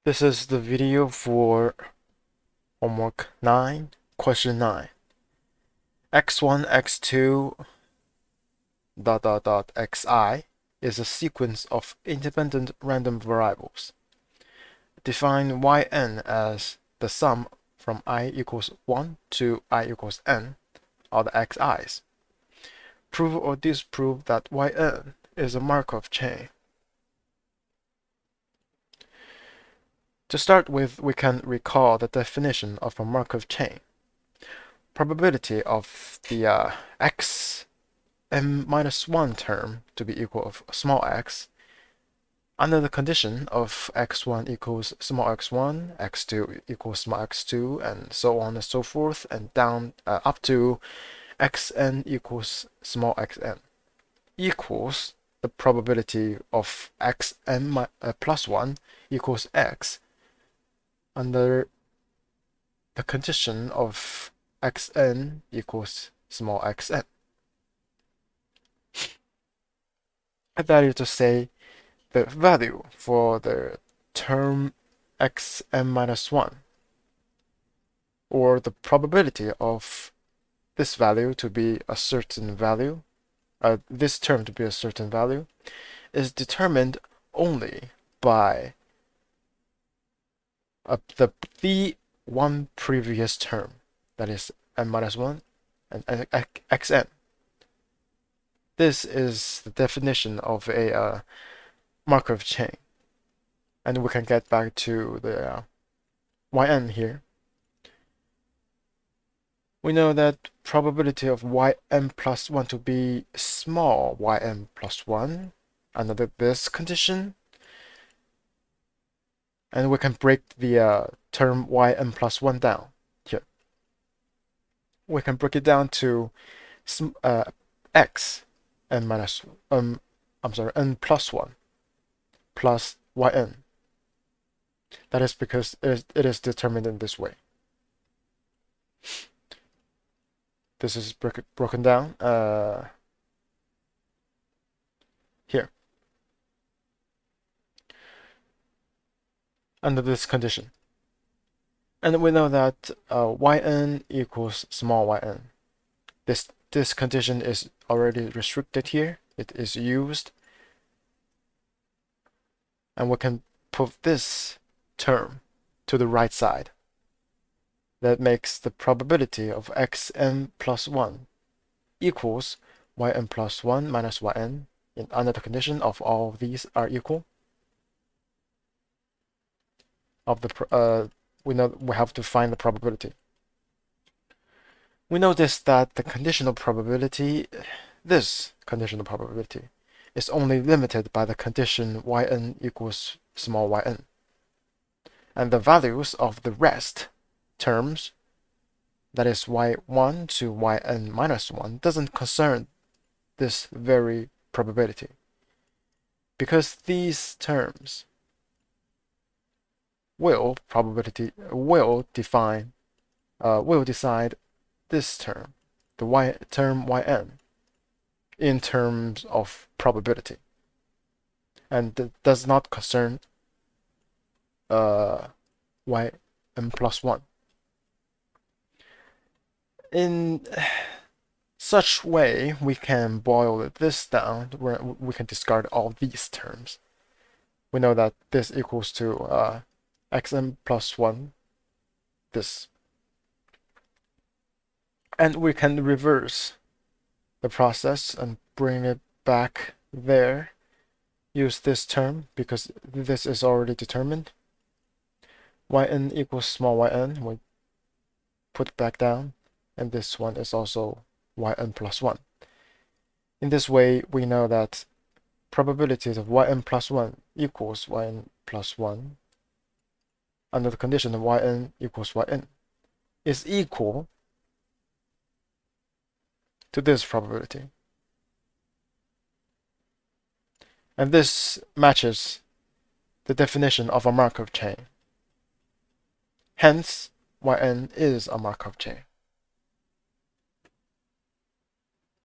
This is the video for homework 9, question 9. x1, x2, xi is a sequence of independent random variables. Define yn as the sum from I equals 1 to I equals n are the xi's. Prove or disprove that yn is a Markov chain. To start with, we can recall the definition of a Markov chain. Probability of the x m minus 1 term to be equal of small x under the condition of x1 equals small x1, x2 equals small x2, and so on and so forth, and down up to xn equals small xn equals the probability of xn plus 1 equals x under the condition of xn equals small xn. That is to say, the value for the term xn minus 1, or the probability of this value to be a certain value, this term to be a certain value, is determined only by the one previous term, that is n minus 1 and xn. This is the definition of a Markov chain. And we can get back to the yn here. We know that probability of yn plus 1 to be small yn plus 1 under this condition. And we can break the term yn plus 1 down here. We can break it down to x n minus n plus 1 plus yn. That is because it is determined in this way. This is broken down here under this condition. And we know that yn equals small yn. This condition is already restricted here. It is used. And we can put this term to the right side. That makes the probability of xn plus 1 equals yn plus 1 minus yn under the condition of all of these are equal. Of the we know we have to find the probability. We notice that the conditional probability, this conditional probability, is only limited by the condition yn equals small yn. And the values of the rest terms, that is y1 to yn minus 1, doesn't concern this very probability. Because these terms will decide this term, the term yn, in terms of probability, and does not concern yn plus 1. In such way, we can boil this down, where we can discard all these terms. We know that this equals to xn plus 1, this. And we can reverse the process and bring it back there. Use this term because this is already determined. Yn equals small yn, we put back down, and this one is also yn plus 1. In this way, we know that probability of yn plus 1 equals yn plus 1 under the condition of yn equals yn is equal to this probability. And this matches the definition of a Markov chain. Hence, yn is a Markov chain.